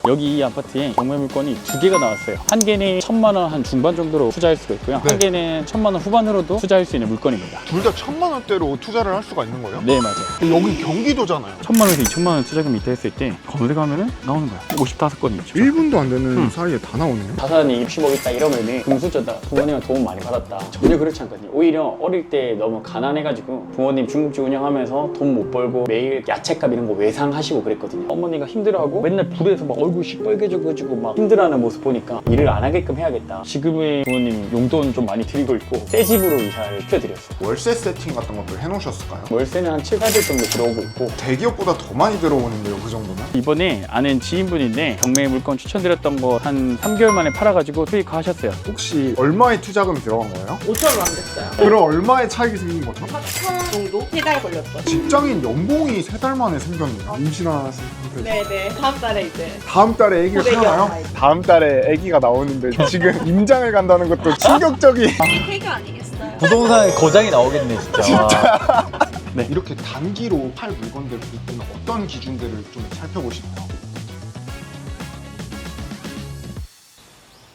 여기 이 아파트에 경매 물건이 두 개가 나왔어요. 한 개는 1,000만 원 한 중반 정도로 투자할 수가 있고요. 네. 한 개는 1,000만 원 후반으로도 투자할 수 있는 물건입니다. 둘 다 1,000만 원대로 투자를 할 수가 있는 거예요? 네, 맞아요. 근데 여기 경기도잖아요. 1,000만 원에서 2,000만 원 투자금 있다 했을 때 검색하면은 나오는 거야. 55건이죠. 1분도 안 되는 사이에 다 나오네요. 자산이 60억 있다 이러면은 금수저다, 부모님한테 도움 많이 받았다. 전혀 그렇지 않거든요. 오히려 어릴 때 너무 가난해가지고 부모님 중국집 운영하면서 돈 못 벌고 매일 야채값 이런 거 외상하시고 그랬거든요. 어머니가 힘들어하고 맨날 불에서 막 얼굴 시뻘개져가지고 막 힘들어하는 모습 보니까 일을 안 하게끔 해야겠다. 지금의 부모님 용돈 좀 많이 드리고 있고 새 집으로 이사를 시켜드렸어요. 월세 세팅 같은 것도 해놓으셨을까요? 월세는 한 7, 800 정도 들어오고 있고 대기업보다 더 많이 들어오는데요, 그 정도면? 이번에 아는 지인분인데 경매 물건 추천드렸던 거 한 3개월 만에 팔아가지고 수익화하셨어요. 혹시 얼마의 투자금이 들어간 거예요? 5천원 안 됐어요. 그럼 얼마의 차익이 생긴 거죠? 4천 정도? 3달 걸렸죠. 직장인 연봉이 3달 만에 생겼네요. 임신하신 상태에서. 네네. 다음 달에 이제 다음 달에 아기가 고백이 태어나요? 하나 다음 달에 아기가 나오는데 지금 임장을 간다는 것도 충격적인. 회가 아니겠어요? 부동산 거장이 나오겠네 진짜. 네. 이렇게 단기로 팔 물건들을 볼 때는 어떤 기준들을 좀 살펴보시나요?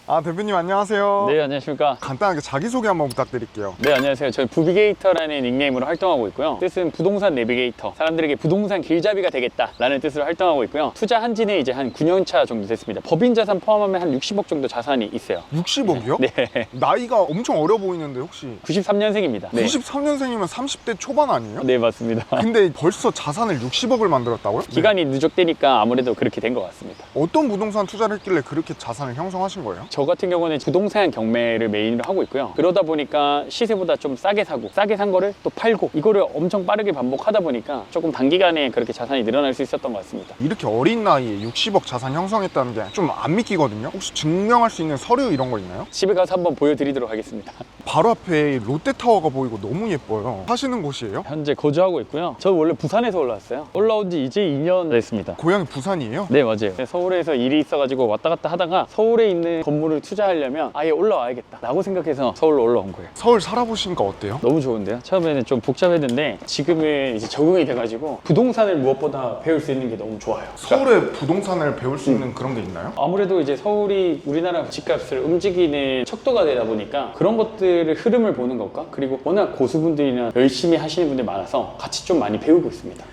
아, 대표님 안녕하세요. 네, 안녕하십니까. 간단하게 자기소개 한번 부탁드릴게요. 네, 안녕하세요. 저희 부비게이터라는 닉네임으로 활동하고 있고요. 뜻은 부동산 내비게이터, 사람들에게 부동산 길잡이가 되겠다라는 뜻으로 활동하고 있고요. 투자한 지는 이제 한 9년 차 정도 됐습니다. 법인 자산 포함하면 한 60억 정도 자산이 있어요. 60억이요? 네, 나이가 엄청 어려 보이는데 혹시 93년생입니다. 네. 93년생이면 30대 초반 아니에요? 네, 맞습니다. 근데 벌써 자산을 60억을 만들었다고요? 기간이 누적되니까 아무래도 그렇게 된 것 같습니다. 어떤 부동산 투자를 했길래 그렇게 자산을 형성하신 거예요? 저 같은 경우는 부동산 경매를 메인으로 하고 있고요. 그러다 보니까 시세보다 좀 싸게 사고 싸게 산 거를 또 팔고 이거를 엄청 빠르게 반복하다 보니까 조금 단기간에 그렇게 자산이 늘어날 수 있었던 것 같습니다. 이렇게 어린 나이에 60억 자산 형성했다는 게 좀 안 믿기거든요? 혹시 증명할 수 있는 서류 이런 거 있나요? 집에 가서 한번 보여드리도록 하겠습니다. 바로 앞에 롯데타워가 보이고 너무 예뻐요. 사시는 곳이에요? 현재 거주하고 있고요. 저 원래 부산에서 올라왔어요. 올라온 지 이제 2년 됐습니다. 고향이 부산이에요? 네, 맞아요. 서울에서 일이 있어가지고 왔다 갔다 하다가 서울에 있는 건물을 투자하려면 아예 올라와야겠다 라고 생각해서 서울로 올라온 거예요. 서울 살아보시니까 어때요? 너무 좋은데요? 처음에는 좀 복잡했는데 지금은 이제 적응이 돼가지고 부동산을 무엇보다 배울 수 있는 게 너무 좋아요. 서울에 부동산을 배울 수 있는 그런 게 있나요? 아무래도 이제 서울이 우리나라 집값을 움직이는 척도가 되다 보니까 그런 것들을 흐름을 보는 것과 그리고 워낙 고수분들이나 열심히 하시는 분들이 많아서 같이 좀 많이 배우고 있습니다.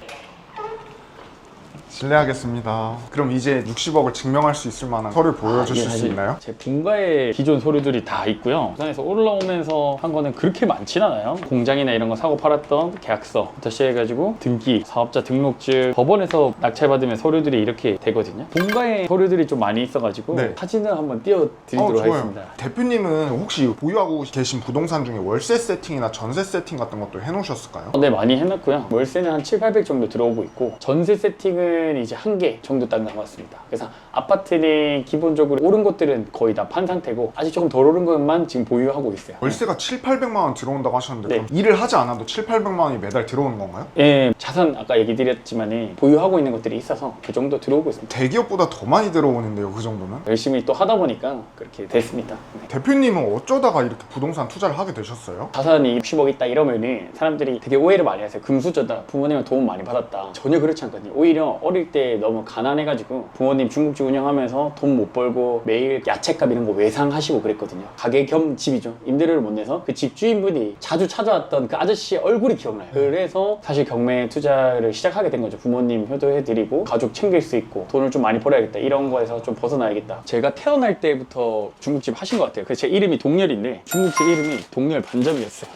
실례하겠습니다. 그럼 이제 60억을 증명할 수 있을 만한 서류 보여주실 수 있나요? 제 분가의 기존 서류들이 다 있고요. 부산에서 올라오면서 한 거는 그렇게 많진 않아요. 공장이나 이런 거 사고 팔았던 계약서부터 시작해가지고 등기, 사업자 등록증, 법원에서 낙찰받으면 서류들이 이렇게 되거든요. 분가의 서류들이 좀 많이 있어가지고 네. 사진을 한번 띄워드리도록 좋아요. 하겠습니다. 대표님은 혹시 보유하고 계신 부동산 중에 월세 세팅이나 전세 세팅 같은 것도 해놓으셨을까요? 네, 많이 해놨고요. 월세는 한 7, 800 정도 들어오고 있고 전세 세팅은 이제 한 개 정도 딱 남았습니다. 그래서 아파트는 기본적으로 오른 것들은 거의 다 판 상태고 아직 조금 덜 오른 것만 지금 보유하고 있어요. 월세가 7, 800만 원 들어온다고 하셨는데 네. 그럼 일을 하지 않아도 7, 800만 원이 매달 들어오는 건가요? 예, 자산 아까 얘기 드렸지만 보유하고 있는 것들이 있어서 그 정도 들어오고 있습니다. 대기업보다 더 많이 들어오는데요, 그 정도면? 열심히 또 하다 보니까 그렇게 됐습니다. 네. 대표님은 어쩌다가 이렇게 부동산 투자를 하게 되셨어요? 자산이 60억 있다 이러면은 사람들이 되게 오해를 많이 하세요. 금수저다, 부모님한테 도움 많이 받았다. 전혀 그렇지 않거든요. 오히려 어릴 때 너무 가난해가지고 부모님 중국집 운영하면서 돈 못 벌고 매일 야채값 이런 거 외상하시고 그랬거든요. 가게 겸 집이죠. 임대료를 못 내서 그 집주인분이 자주 찾아왔던 그 아저씨의 얼굴이 기억나요. 그래서 사실 경매 투자를 시작하게 된 거죠. 부모님 효도해드리고 가족 챙길 수 있고 돈을 좀 많이 벌어야겠다 이런 거에서 좀 벗어나야겠다. 제가 태어날 때부터 중국집 하신 것 같아요. 그래서 제 이름이 동열인데 중국집 이름이 동열 반점이었어요.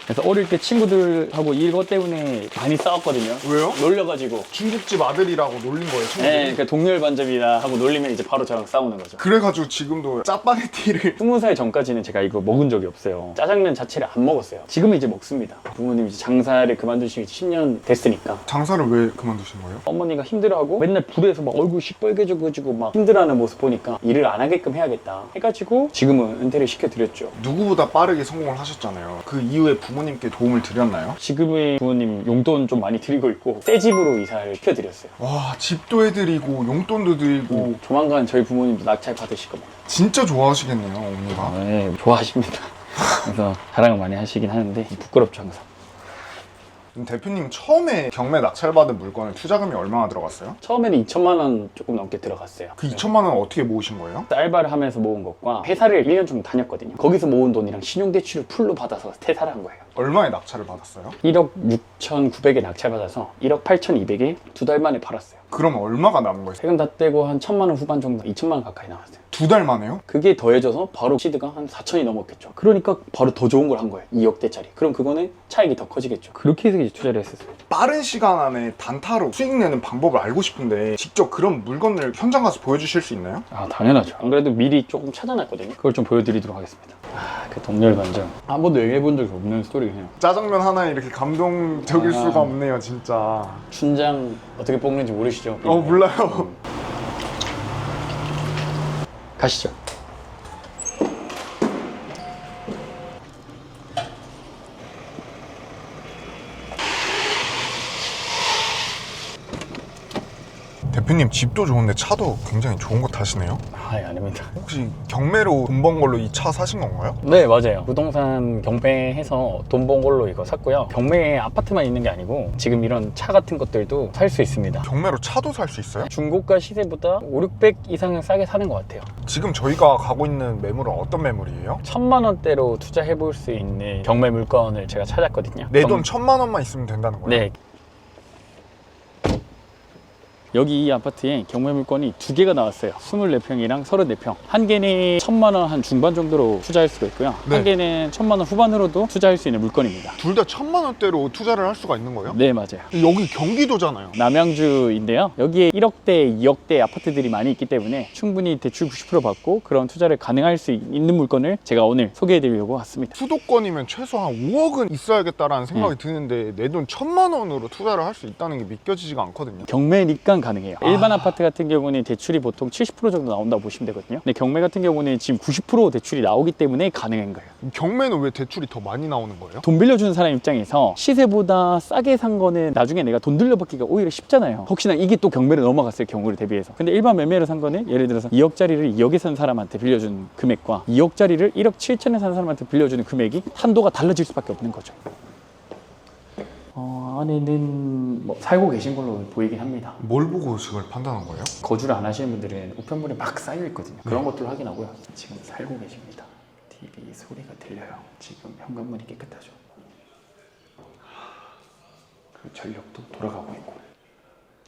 그래서 어릴 때 친구들하고 이것 때문에 많이 싸웠거든요. 왜요? 놀려가지고 중국집 아들이라고 놀린 거예요, 친구들이? 네, 그 동열 반점이다 하고 놀리면 이제 바로 저랑 싸우는 거죠. 그래가지고 지금도 짜파게티를 20살 전까지는 제가 이거 먹은 적이 없어요. 짜장면 자체를 안 먹었어요. 지금은 이제 먹습니다. 부모님이 이제 장사를 그만두신 지 10년 됐으니까. 장사를 왜 그만두신 거예요? 어머니가 힘들어하고 맨날 불에서 막 얼굴 시뻘개져가지고 막 힘들어하는 모습 보니까 일을 안 하게끔 해야겠다 해가지고 지금은 은퇴를 시켜드렸죠. 누구보다 빠르게 성공을 하셨잖아요. 그 이후에 부모님께 도움을 드렸나요? 지금의 부모님 용돈 좀 많이 드리고 있고 새 집으로 이사를 시켜드렸어요. 와, 집도 해드리고 용돈도 드리고 조만간 저희 부모님도 낙찰 받으실 겁니다. 진짜 좋아하시겠네요, 어머니가. 네, 좋아하십니다. 그래서 자랑을 많이 하시긴 하는데 부끄럽죠 항상. 그럼 대표님 처음에 경매 낙찰받은 물건에 투자금이 얼마나 들어갔어요? 처음에는 2천만 원 조금 넘게 들어갔어요. 그 2천만 원 어떻게 모으신 거예요? 알바를 하면서 모은 것과 회사를 1년 정도 다녔거든요. 거기서 모은 돈이랑 신용대출을 풀로 받아서 퇴사를 한 거예요. 얼마에 낙찰을 받았어요? 1억 6,900에 낙찰받아서 1억 8,200에 2달 만에 팔았어요. 그럼 얼마가 남은 거예요? 세금 다 떼고 한 1,000만 원 후반 정도, 2천만 원 가까이 나왔어요. 2달 만에요? 그게 더해져서 바로 시드가 한 4천이 넘었겠죠. 그러니까 바로 더 좋은 걸 한 거예요. 2억대짜리. 그럼 그거는 차익이 더 커지겠죠. 그렇게 해서 이제 투자를 했었어요. 빠른 시간 안에 단타로 수익 내는 방법을 알고 싶은데 직접 그런 물건을 현장 가서 보여주실 수 있나요? 아, 당연하죠. 안 그래도 미리 조금 찾아놨거든요. 그걸 좀 보여드리도록 하겠습니다. 그 동렬 반전. 한 번도 얘기해 본 적이 없는 스토리예요. 짜장면 하나에 이렇게 감동적일 수가 없네요, 진짜. 춘장 어떻게 뽑는지 모르시죠? 몰라요. 가시죠. 대표님 집도 좋은데 차도 굉장히 좋은 거 타시네요? 아닙니다. 혹시 경매로 돈 번 걸로 이 차 사신 건가요? 네, 맞아요. 부동산 경매해서 돈 번 걸로 이거 샀고요. 경매에 아파트만 있는 게 아니고 지금 이런 차 같은 것들도 살 수 있습니다. 경매로 차도 살 수 있어요? 중고가 시세보다 5, 600 이상은 싸게 사는 것 같아요. 지금 저희가 가고 있는 매물은 어떤 매물이에요? 1,000만 원대로 투자해 볼 수 있는 경매 물건을 제가 찾았거든요. 내 돈 1,000만 원만 있으면 된다는 거예요? 네. 여기 이 아파트에 경매 물건이 2개가 나왔어요. 24평이랑 34평. 한 개는 1,000만 원 한 중반 정도로 투자할 수가 있고요. 네. 한 개는 1,000만 원 후반으로도 투자할 수 있는 물건입니다. 둘 다 1,000만 원대로 투자를 할 수가 있는 거예요? 네, 맞아요. 여기 경기도잖아요. 남양주인데요. 여기에 1억대, 2억대 아파트들이 많이 있기 때문에 충분히 대출 90% 받고 그런 투자를 가능할 수 있는 물건을 제가 오늘 소개해 드리려고 왔습니다. 수도권이면 최소한 5억은 있어야겠다라는 생각이 드는데 내 돈 1,000만 원으로 투자를 할 수 있다는 게 믿겨지지가 않거든요. 경매니까 가능해요. 일반 아파트 같은 경우는 대출이 보통 70% 정도 나온다고 보시면 되거든요. 근데 경매 같은 경우는 지금 90% 대출이 나오기 때문에 가능한 거예요. 경매는 왜 대출이 더 많이 나오는 거예요? 돈 빌려주는 사람 입장에서 시세보다 싸게 산 거는 나중에 내가 돈 들려받기가 오히려 쉽잖아요. 혹시나 이게 또 경매로 넘어갔을 경우를 대비해서. 근데 일반 매매로 산 거는 예를 들어서 2억짜리를 2억에 산 사람한테 빌려준 금액과 2억짜리를 1억 7천에 산 사람한테 빌려주는 금액이 한도가 달라질 수밖에 없는 거죠. 안에는 뭐 살고 계신 걸로 보이긴 합니다. 뭘 보고 그걸 판단한 거예요? 거주를 안 하시는 분들은 우편물에 막 쌓여 있거든요. 그런 것들을 확인하고요. 지금 살고 계십니다. TV 소리가 들려요. 지금 현관문이 깨끗하죠. 그리고 전력도 돌아가고 있고.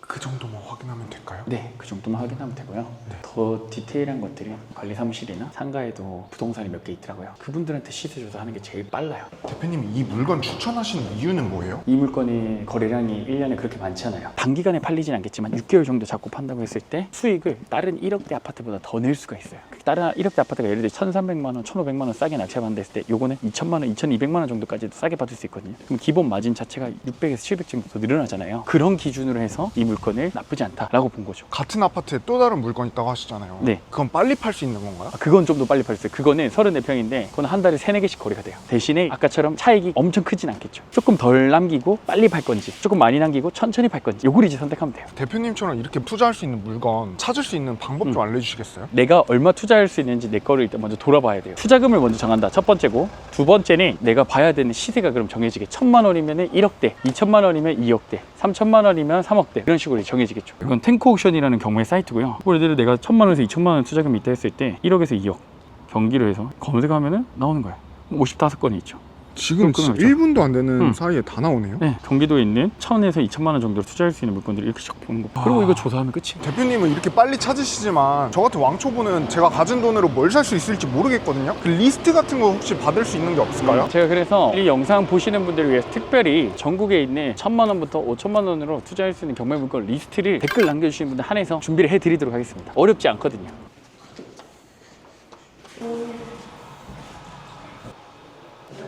그 정도만 확인하면 될까요? 네, 그 정도만 확인하면 되고요. 더 디테일한 것들은 관리사무실이나 상가에도 부동산이 몇 개 있더라고요. 그분들한테 시세 조사하는 게 제일 빨라요. 대표님 이 물건 추천하시는 이유는 뭐예요? 이 물건이 거래량이 1년에 그렇게 많지 않아요. 단기간에 팔리진 않겠지만 6개월 정도 잡고 판다고 했을 때 수익을 다른 1억대 아파트보다 더 낼 수가 있어요. 다른 1억대 아파트가 예를 들어 1,300만 원, 1,500만 원 싸게 낙찰받는다 했을 때 요거는 2,000만 원, 2,200만 원 정도까지도 싸게 받을 수 있거든요. 그럼 기본 마진 자체가 600에서 700 정도 더 늘어나잖아요. 그런 기준으로 해서 이 물건을 나쁘지 않다라고 본 거죠. 같은 아파트에 또 다른 물건 있다고 하시잖아요. 네. 그건 빨리 팔 수 있는 건가요? 그건 좀 더 빨리 팔 수 있어요. 그거는 34평인데 그건 한 달에 3, 4개씩 거래가 돼요. 대신에 아까처럼 차익이 엄청 크진 않겠죠. 조금 덜 남기고 빨리 팔 건지 조금 많이 남기고 천천히 팔 건지 요걸 이제 선택하면 돼요. 대표님처럼 이렇게 투자할 수 있는 물건 찾을 수 있는 방법 좀 알려주시겠어요? 내가 얼마 투자할 수 있는지 내 거를 일단 먼저 돌아봐야 돼요. 투자금을 먼저 정한다. 첫 번째고, 두 번째는 내가 봐야 되는 시세가 그럼 정해지게 1,000만 원이면 1억대, 2천만 원이면 2억대, 3천만 원이면 3억대 이런 식으로 정해지겠죠. 이건 탱크옥션이라는 경매 사이트고요. 예를 들어 내가 1,000만 원에서 2천만 원 투자금이 있다 했을 때 1억에서 2억 경기로 해서 검색하면은 나오는 거예요. 55건이 있죠. 지금 그럼 1분도 안 되는 사이에 다 나오네요. 네, 경기도에 있는 1,000에서 2천만 원 정도로 투자할 수 있는 물건들을 이렇게 쫙 보는 거. 그리고 이거 조사하면 끝이에요. 대표님은 이렇게 빨리 찾으시지만 저 같은 왕초보는 제가 가진 돈으로 뭘 살 수 있을지 모르겠거든요. 그 리스트 같은 거 혹시 받을 수 있는 게 없을까요? 제가 그래서 이 영상 보시는 분들을 위해서 특별히 전국에 있는 1,000만 원부터 5천만 원으로 투자할 수 있는 경매 물건 리스트를 댓글 남겨주시는 분들 한해서 준비를 해드리도록 하겠습니다. 어렵지 않거든요.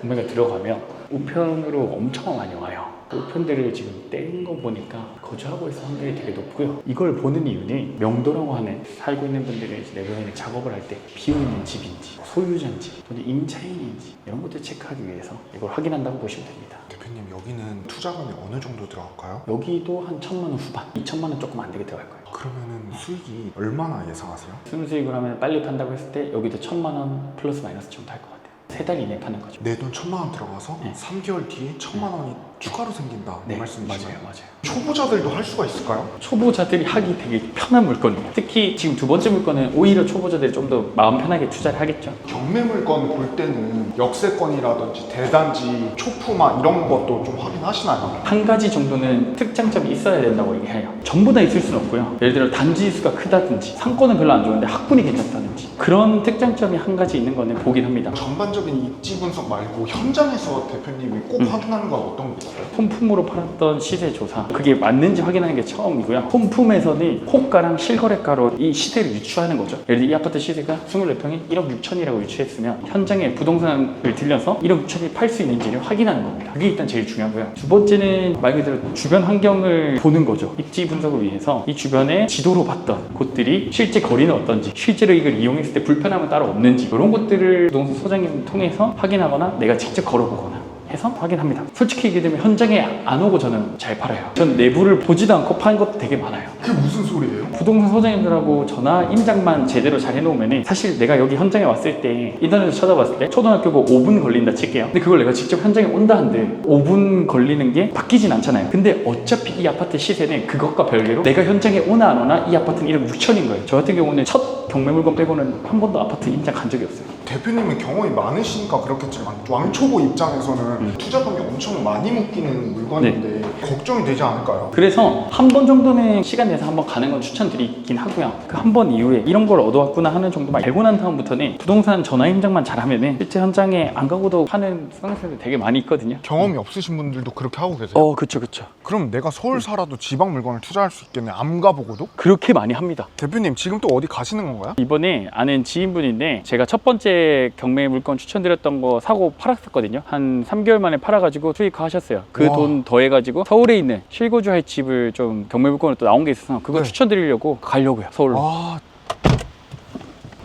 경매가 들어가면 우편으로 엄청 많이 와요. 우편들을 지금 뗀 거 보니까 거주하고 있을 확률이 되게 높고요. 이걸 보는 이유는 명도라고 하는 살고 있는 분들이 내부에는 작업을 할 때 비어있는 집인지 소유자인지 또는 임차인인지 이런 것들 체크하기 위해서 이걸 확인한다고 보시면 됩니다. 대표님 여기는 투자금이 어느 정도 들어갈까요? 여기도 한 1,000만 원 후반, 2천만 원 조금 안 되게 들어갈 거예요. 그러면은 수익이 얼마나 예상하세요? 순수익을 하면 빨리 판다고 했을 때 여기도 1,000만 원 플러스 마이너스 정도 할 것 같아요. 3달 이내에 파는 거죠. 내 돈 1,000만 원 들어가서 네. 3개월 뒤에 1,000만 원이 추가로 생긴다 이 말씀이신가요? 맞아요. 초보자들도 할 수가 있을까요? 초보자들이 하기 되게 편한 물건이에요. 특히 지금 두 번째 물건은 오히려 초보자들이 좀 더 마음 편하게 투자를 하겠죠. 경매 물건 볼 때는 역세권이라든지 대단지, 초품화 이런 것도 좀 확인하시나요? 한 가지 정도는 특장점이 있어야 된다고 얘기해요. 전부 다 있을 수는 없고요. 예를 들어 단지 수가 크다든지 상권은 별로 안 좋은데 학군이 괜찮다든지 그런 특장점이 한 가지 있는 거는 보긴 합니다. 전반적인 입지 분석 말고 현장에서 대표님이 꼭 확인하는 건 어떤 게 있어요? 홈품으로 팔았던 시세 조사, 그게 맞는지 확인하는 게 처음이고요. 홈품에서는 호가랑 실거래가로 이 시세를 유추하는 거죠. 예를 들어 이 아파트 시세가 24평에 1억 6천이라고 유추했으면 현장에 부동산을 들려서 1억 6천이 팔 수 있는지를 확인하는 겁니다. 그게 일단 제일 중요하고요. 두 번째는 말 그대로 주변 환경을 보는 거죠. 입지 분석을 위해서 이 주변에 지도로 봤던 곳들이 실제 거리는 어떤지, 실제로 이걸 이용했을 때 불편함은 따로 없는지 이런 것들을 부동산 소장님을 통해서 확인하거나 내가 직접 걸어보거나 해서 확인합니다. 솔직히 얘기하면 현장에 안 오고 저는 잘 팔아요. 전 내부를 보지도 않고 파는 것도 되게 많아요. 그게 무슨 소리예요? 부동산 소장님들하고 전화 임장만 제대로 잘 해놓으면 사실 내가 여기 현장에 왔을 때 인터넷에서 찾아봤을 때 초등학교고 5분 걸린다 칠게요. 근데 그걸 내가 직접 현장에 온다 한들 5분 걸리는 게 바뀌진 않잖아요. 근데 어차피 이 아파트 시세는 그것과 별개로 내가 현장에 오나 안 오나 이 아파트는 1억 6천인 거예요. 저 같은 경우는 첫 경매 물건 빼고는 한 번도 아파트 임장 간 적이 없어요. 대표님은 경험이 많으시니까 그렇겠지만 왕초보 입장에서는 투자금이 엄청 많이 묶이는 물건인데 걱정이 되지 않을까요? 그래서 한 번 정도는 시간 내서 한번 가는 건 추천드리긴 하고요. 그 한 번 이후에 이런 걸 얻어왔구나 하는 정도만 알고 난 다음부터는 부동산 전화 임장만 잘하면은 실제 현장에 안 가고도 파는 수강생들 되게 많이 있거든요. 경험이 없으신 분들도 그렇게 하고 계세요? 그쵸. 그럼 내가 서울 살아도 지방 물건을 투자할 수 있겠네. 안 가보고도? 그렇게 많이 합니다. 대표님 지금 또 어디 가시는 건가요? 이번에 아는 지인분인데 제가 첫 번째 경매 물건 추천드렸던 거 사고 팔았었거든요. 한 3개월 만에 팔아가지고 수익화하셨어요. 그 와. 돈 더해가지고 서울에 있는 실거주할 집을 좀 경매 물건으로 또 나온 게 있어서 그거 네. 추천드리려고 가려고요. 서울로. 아,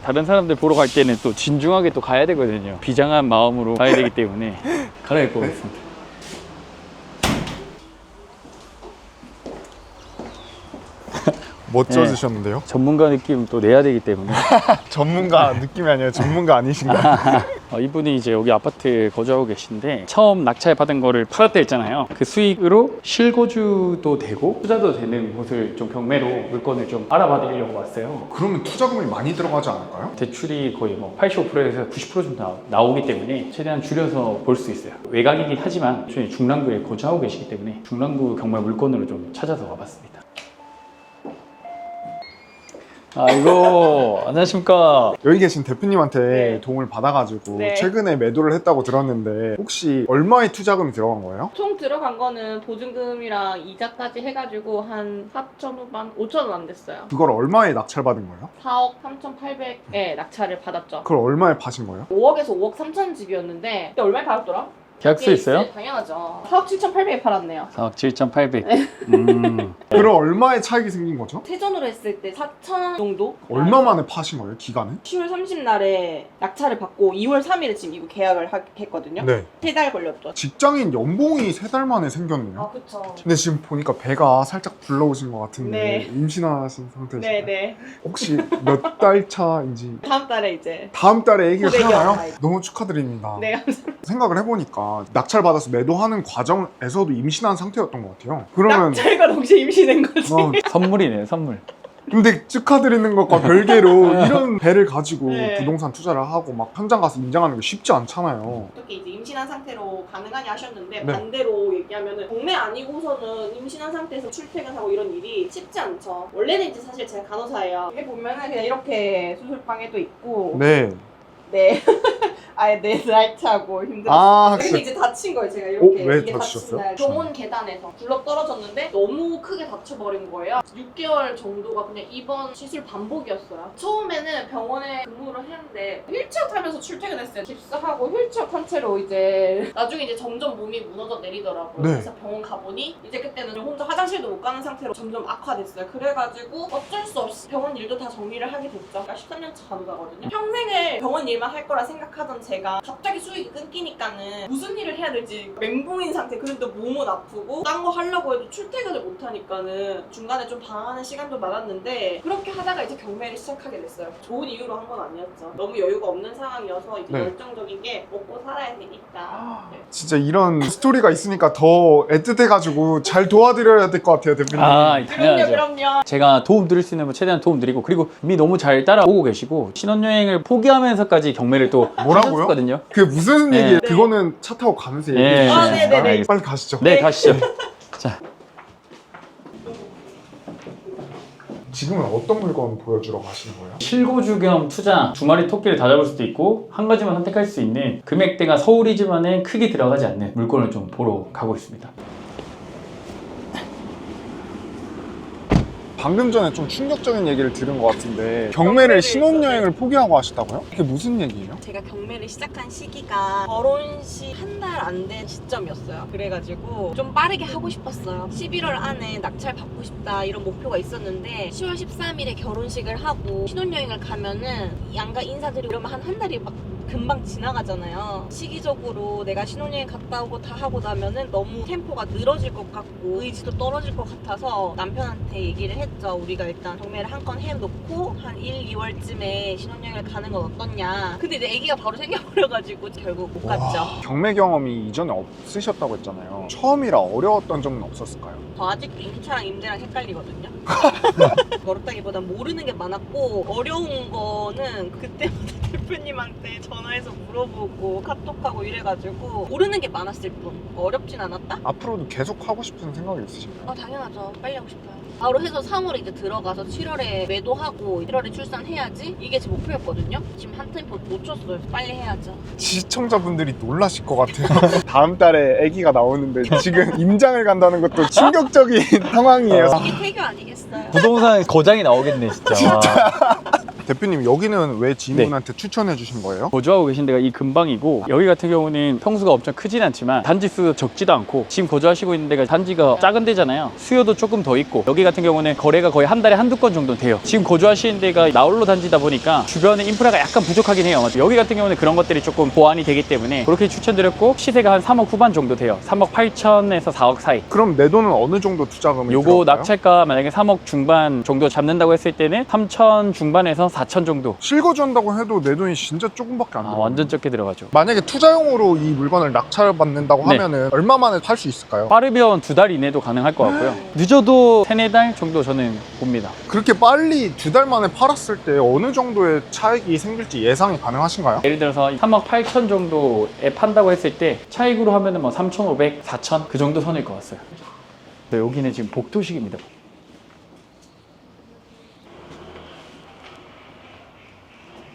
다른 사람들 보러 갈 때는 또 진중하게 또 가야 되거든요. 비장한 마음으로 가야 되기 때문에 갈아입고 오겠습니다. 멋져지셨는데요? 전문가 느낌 또 내야 되기 때문에 전문가 느낌이 아니라 전문가 아니신가요? 이분이 이제 여기 아파트 거주하고 계신데 처음 낙찰 받은 거를 팔았다 했잖아요. 그 수익으로 실거주도 되고 투자도 되는 곳을 좀 경매로 물건을 좀 알아봐 드리려고 왔어요. 그러면 투자금이 많이 들어가지 않을까요? 대출이 거의 뭐 85%에서 90% 정도 나오기 때문에 최대한 줄여서 볼 수 있어요. 외곽이긴 하지만 저희 중랑구에 거주하고 계시기 때문에 중랑구 경매 물건으로 좀 찾아서 와봤습니다. 아이고, 안녕하십니까. 여기 계신 대표님한테 네. 도움을 받아가지고 네. 최근에 매도를 했다고 들었는데 혹시 얼마의 투자금이 들어간 거예요? 총 들어간 거는 보증금이랑 이자까지 해가지고 한 4천 후반, 5천 원 안 됐어요. 그걸 얼마에 낙찰받은 거예요? 4억 3,800에 낙찰을 받았죠. 그걸 얼마에 파신 거예요? 5억에서 5억 3천 집이었는데 그때 얼마에 팔았더라? 계약서 있어요? 네, 당연하죠. 4억 7,800에 팔았네요. 4억 7,800. 그럼 얼마의 차익이 생긴 거죠? 세전으로 했을 때 4천 정도? 얼마 만에 파신 거예요? 기간에? 10월 30날에 낙찰을 받고 2월 3일에 지금 이거 계약을 했거든요. 네. 3달 걸렸죠. 직장인 연봉이 3달 만에 생겼네요. 아, 그쵸. 근데 지금 보니까 배가 살짝 불러오신 것 같은데 네. 임신하신 상태신가요? 네네. 혹시 몇 달 차인지 다음 달에 이제. 다음 달에 애기가 고백이 태어나요? 왔나요? 너무 축하드립니다. 네, 감사합니다. 생각을 해보니까 낙찰 받아서 매도하는 과정에서도 임신한 상태였던 것 같아요. 그러면 낙찰과 동시에 임신한 거지. 선물이네요, 선물. 근데 축하드리는 것과 별개로 이런 배를 가지고 네. 부동산 투자를 하고 막 현장 가서 임장하는 게 쉽지 않잖아요. 어떻게 이제 임신한 상태로 가능하냐 하셨는데 네. 반대로 얘기하면은 경매 아니고서는 임신한 상태에서 출퇴근하고 이런 일이 쉽지 않죠. 원래는 이제 사실 제가 간호사예요. 이게 보면은 그냥 이렇게 수술방에도 있고 네. 네. 아예 내 날차고 힘들었어요. 아, 근데 이제 다친 거예요. 제가 이렇게 왜 이게 다치셨어요? 다친 날 병원 계단에서 굴러 떨어졌는데 너무 크게 다쳐버린 거예요. 6개월 정도가 그냥 입원 시술 반복이었어요. 처음에는 병원에 근무를 했는데 휠체어 타면서 출퇴근했어요. 깁스하고 휠체어 탄 채로 이제 나중에 이제 점점 몸이 무너져 내리더라고요. 네. 그래서 병원 가보니 이제 그때는 혼자 화장실도 못 가는 상태로 점점 악화됐어요. 그래가지고 어쩔 수 없이 병원 일도 다 정리를 하게 됐죠. 그러니까 13년 차 간호사거든요. 평생을 병원 일 일만 할 거라 생각하던 제가 갑자기 수익이 끊기니까는 무슨 일을 해야 될지 멘붕인 상태. 그런데 몸은 아프고 딴 거 하려고 해도 출퇴근을 못 하니까는 중간에 좀 방황하는 시간도 많았는데 그렇게 하다가 이제 경매를 시작하게 됐어요. 좋은 이유로 한 건 아니었죠. 너무 여유가 없는 상황이어서 이제 네. 열정적인 게 먹고 살아야 되니까. 네. 진짜 이런 스토리가 있으니까 더 애틋해가지고 잘 도와드려야 될 것 같아요, 대표님. 아, 그럼요, 당연하죠. 그럼요. 제가 도움 드릴 수 있는 건 최대한 도움 드리고, 그리고 이미 너무 잘 따라오고 계시고 신혼여행을 포기하면서까지 경매를 또 뭐라고요? 하셨거든요. 그게 무슨 네. 얘기예요? 네. 그거는 차 타고 가면서 네. 얘기해 아, 주시면 네네네. 빨리 가시죠. 네, 가시죠. 자, 지금은 어떤 물건 보여주러 가시는 거예요? 실거주 겸 투자, 두 마리 토끼를 다 잡을 수도 있고 한 가지만 선택할 수 있는 금액대가 서울이지만은 크게 들어가지 않는 물건을 좀 보러 가고 있습니다. 방금 전에 좀 충격적인 얘기를 들은 것 같은데 경매를 신혼여행을 포기하고 하셨다고요? 그게 무슨 얘기예요? 제가 경매를 시작한 시기가 결혼식 한 달 안 된 시점이었어요. 그래가지고 좀 빠르게 하고 싶었어요. 11월 안에 낙찰 받고 싶다 이런 목표가 있었는데 10월 13일에 결혼식을 하고 신혼여행을 가면은 양가 인사드리고 이러면 한 달이 막 금방 지나가잖아요. 시기적으로 내가 신혼여행 갔다 오고 다 하고 나면은 너무 템포가 늘어질 것 같고 의지도 떨어질 것 같아서 남편한테 얘기를 했죠. 우리가 일단 경매를 한 건 해놓고 한 1, 2월쯤에 신혼여행을 가는 건 어떻냐. 근데 이제 아기가 바로 생겨버려가지고 결국 못 갔죠. 경매 경험이 이전에 없으셨다고 했잖아요. 처음이라 어려웠던 점은 없었을까요? 저 아직도 임차랑 임대랑 헷갈리거든요. 어렵다기보단 모르는 게 많았고 어려운 거는 그때마다 대표님한테 전화해서 물어보고 카톡하고 이래가지고 모르는 게 많았을 뿐. 어렵진 않았다? 앞으로도 계속 하고 싶은 생각이 있으신가요? 당연하죠. 빨리 하고 싶어요. 바로 해서 3월에 이제 들어가서 7월에 매도하고 1월에 출산해야지 이게 제 목표였거든요. 지금 한 템포 놓쳤어요. 빨리 해야죠. 시청자분들이 놀라실 것 같아요. 다음 달에 아기가 나오는데 지금 임장을 간다는 것도 충격적인 상황이에요. 이게 태교 아니겠어요? 부동산 거장이 나오겠네 진짜. 대표님 여기는 왜 지인분한테 추천해 주신 거예요? 거주하고 계신 데가 이 근방이고, 여기 같은 경우는 평수가 엄청 크진 않지만 단지 수도 적지도 않고, 지금 거주하시고 있는 데가 단지가 작은 데잖아요. 수요도 조금 더 있고, 여기 같은 경우는 거래가 거의 한 달에 한두 건 정도 돼요. 지금 거주하시는 데가 나홀로 단지다 보니까 주변에 인프라가 약간 부족하긴 해요. 여기 같은 경우는 그런 것들이 조금 보완이 되기 때문에 그렇게 추천드렸고, 시세가 한 3억 후반 정도 돼요. 3억 8천에서 4억 사이. 그럼 내 돈은 어느 정도 투자금이 요거 들어가요? 낙찰가 만약에 3억 중반 정도 잡는다고 했을 때는 3천 중반에서 4천 정도. 실거주한다고 해도 내 돈이 진짜 조금밖에 안 들어요. 완전 적게 들어가죠. 만약에 투자용으로 이 물건을 낙찰받는다고 네. 하면은 얼마 만에 팔 수 있을까요? 빠르면 2달 이내도 가능할 것 같고요. 늦어도 3-4달 정도 저는 봅니다. 그렇게 빨리 2달 만에 팔았을 때 어느 정도의 차익이 생길지 예상이 가능하신가요? 예를 들어서 3억 8천 정도에 판다고 했을 때 차익으로 하면은 뭐 3,500, 4천 그 정도 선일 것 같아요. 네, 여기는 지금 복도식입니다.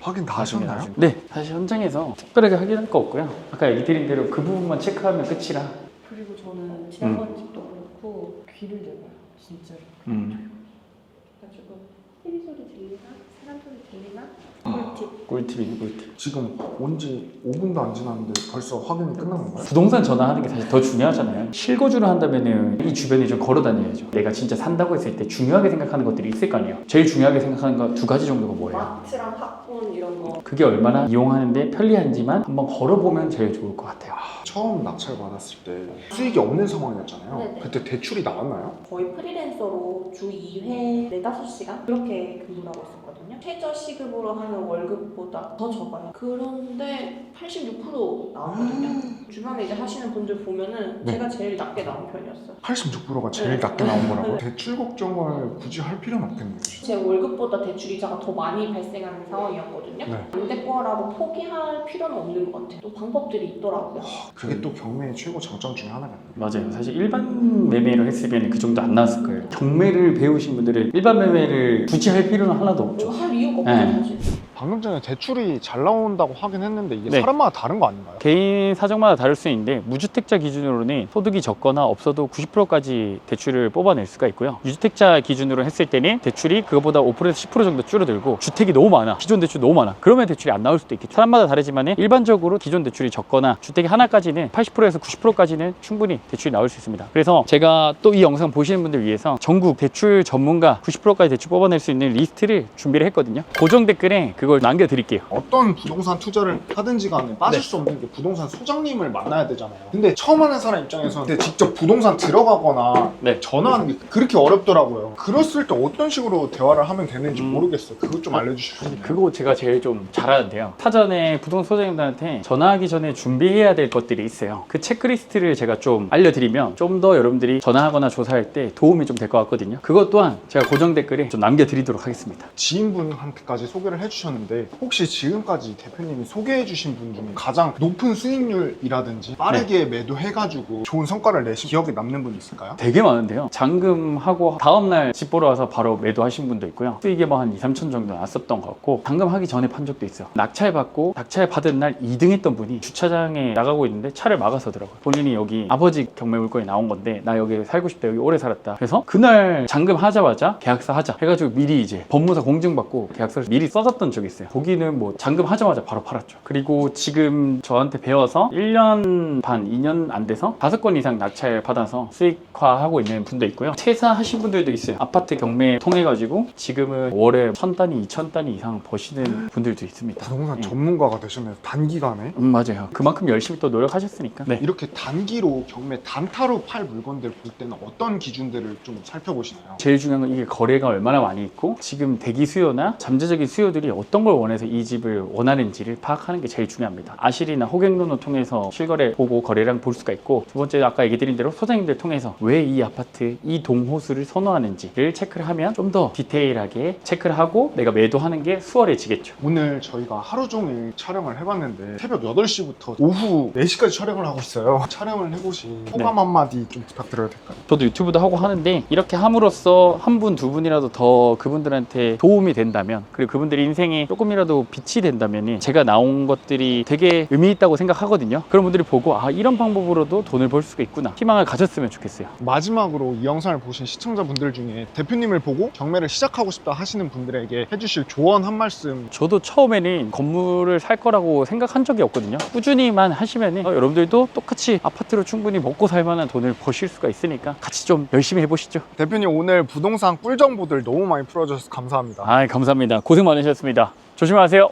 확인 다 하셨나요? 네, 사실 현장에서 특별하게 확인할 거 없고요. 아까 얘기 드린 대로 그 부분만 체크하면 끝이라. 그리고 저는 지난번 집도 그렇고 귀를 내봐요. 진짜로. 그래가지고 TV 소리 들리나? 사람 소리 들리나? 꿀팁. 꿀팁이네, 꿀팁. 지금 온 지 5분도 안 지났는데 벌써 확인이 끝난 건가요? 부동산 전화하는 게 사실 더 중요하잖아요. 실거주를 한다면은 이 주변에 좀 걸어 다녀야죠. 내가 진짜 산다고 했을 때 중요하게 생각하는 것들이 있을 거 아니에요. 제일 중요하게 생각하는 거 2가지 정도가 뭐예요? 마트랑 학군 이런 거. 그게 얼마나 이용하는데 편리한지만 한번 걸어보면 제일 좋을 것 같아요. 처음 낙찰 받았을 때 수익이 없는 상황이었잖아요. 네네. 그때 대출이 나왔나요? 거의 프리랜서로 주 2회 4-5시간 그렇게 근무를 하고 있었거든요. 최저 시급으로 하는 월급보다 더 적어요. 그런데 86% 나왔거든요. 주변에 이제 하시는 분들 보면은 네. 제가 제일 낮게 나온 편이었어요. 86%가 제일 네. 낮게 나온 거라고? 네. 대출 걱정을 굳이 할 필요는 없겠네요. 제 월급보다 대출 이자가 더 많이 발생하는 상황이었거든요. 네. 안 될 거라고 포기할 필요는 없는 것 같아요. 또 방법들이 있더라고요. 그게 또 경매의 최고 장점 중에 하나겠네요. 맞아요. 사실 일반 매매를 했으면 그 정도 안 나왔을 거예요. 경매를 배우신 분들은 일반 매매를 굳이 할 필요는 하나도 없죠. 뭐 할 이유가 없죠, 네. 사실. 방금 전에 대출이 잘 나온다고 하긴 했는데 이게 네. 사람마다 다른 거 아닌가요? 개인 사정마다 다를 수 있는데, 무주택자 기준으로는 소득이 적거나 없어도 90%까지 대출을 뽑아낼 수가 있고요. 유주택자 기준으로 했을 때는 대출이 그거보다 5%에서 10% 정도 줄어들고, 주택이 너무 많아, 기존 대출 너무 많아, 그러면 대출이 안 나올 수도 있겠죠. 사람마다 다르지만 일반적으로 기존 대출이 적거나 주택이 하나까지는 80%에서 90%까지는 충분히 대출이 나올 수 있습니다. 그래서 제가 또 이 영상 보시는 분들 위해서 전국 대출 전문가 90%까지 대출 뽑아낼 수 있는 리스트를 준비를 했거든요. 고정 댓글에 그거 그걸 남겨드릴게요. 어떤 부동산 투자를 하든지 간에 빠질 수 없는 게 부동산 소장님을 만나야 되잖아요. 근데 처음 하는 사람 입장에서는 근데 직접 부동산 들어가거나 네. 전화하는 게 그렇게 어렵더라고요. 그랬을 때 어떤 식으로 대화를 하면 되는지 모르겠어요. 그것 좀 알려주실 수 있나요? 그거 제가 제일 좀 잘하는데요. 사전에 부동산 소장님들한테 전화하기 전에 준비해야 될 것들이 있어요. 그 체크리스트를 제가 좀 알려드리면 좀 더 여러분들이 전화하거나 조사할 때 도움이 좀 될 것 같거든요. 그것 또한 제가 고정 댓글에 좀 남겨드리도록 하겠습니다. 지인분한테까지 소개를 해주셨는데 혹시 지금까지 대표님이 소개해주신 분 중에 가장 높은 수익률이라든지 빠르게 매도해가지고 좋은 성과를 내신 기억에 남는 분 있을까요? 되게 많은데요. 잔금하고 다음날 집 보러 와서 바로 매도하신 분도 있고요. 수익이 뭐 한 2, 3천 정도 났었던 것 같고 잔금하기 전에 판 적도 있어요. 낙찰 받고 낙찰 받은 날 2등 했던 분이 주차장에 나가고 있는데 차를 막아서더라고요. 본인이 여기 아버지 경매 물건이 나온 건데 나 여기 살고 싶다, 여기 오래 살았다. 그래서 그날 잔금하자마자 계약서 하자 해가지고 미리 이제 법무사 공증받고 계약서를 미리 써놨던 적이 있어요. 거기는 뭐 잔금하자마자 바로 팔았죠. 그리고 지금 저한테 배워서 1년 반, 2년 안 돼서 5건 이상 낙찰 받아서 수익화하고 있는 분도 있고요. 퇴사하신 분들도 있어요. 아파트 경매 통해가지고 지금은 월에 1,000단위, 2,000단위 이상 버시는 분들도 있습니다. 부동산 예. 전문가가 되셨네요. 단기간에. 맞아요. 그만큼 열심히 또 노력하셨으니까. 네. 이렇게 단기로 경매 단타로 팔 물건들 볼 때는 어떤 기준들을 좀 살펴보시나요? 제일 중요한 건 이게 거래가 얼마나 많이 있고 지금 대기 수요나 잠재적인 수요들이 어떤 걸 원해서 이 집을 원하는지를 파악하는 게 제일 중요합니다. 아실이나 호갱론을 통해서 실거래 보고 거래량 볼 수가 있고 두 번째 아까 얘기 드린 대로 소장님들 통해서 왜 이 아파트, 이 동호수를 선호하는지를 체크를 하면 좀 더 디테일하게 체크를 하고 내가 매도하는 게 수월해지겠죠. 오늘 저희가 하루 종일 촬영을 해봤는데 새벽 8시부터 오후 4시까지 촬영을 하고 있어요. 촬영을 해보신 소감 한마디 좀 부탁드려도 될까요? 저도 유튜브도 하고 하는데 이렇게 함으로써 한 분, 두 분이라도 더 그분들한테 도움이 된다면 그리고 그분들의 인생에 조금이라도 빛이 된다면 제가 나온 것들이 되게 의미 있다고 생각하거든요. 그런 분들이 보고 아 이런 방법으로도 돈을 벌 수가 있구나 희망을 가졌으면 좋겠어요. 마지막으로 이 영상을 보신 시청자분들 중에 대표님을 보고 경매를 시작하고 싶다 하시는 분들에게 해주실 조언 한 말씀. 저도 처음에는 건물을 살 거라고 생각한 적이 없거든요. 꾸준히만 하시면 여러분들도 똑같이 아파트로 충분히 먹고 살 만한 돈을 버실 수가 있으니까 같이 좀 열심히 해보시죠. 대표님 오늘 부동산 꿀 정보들 너무 많이 풀어주셔서 감사합니다. 아, 감사합니다. 고생 많으셨습니다. 조심하세요.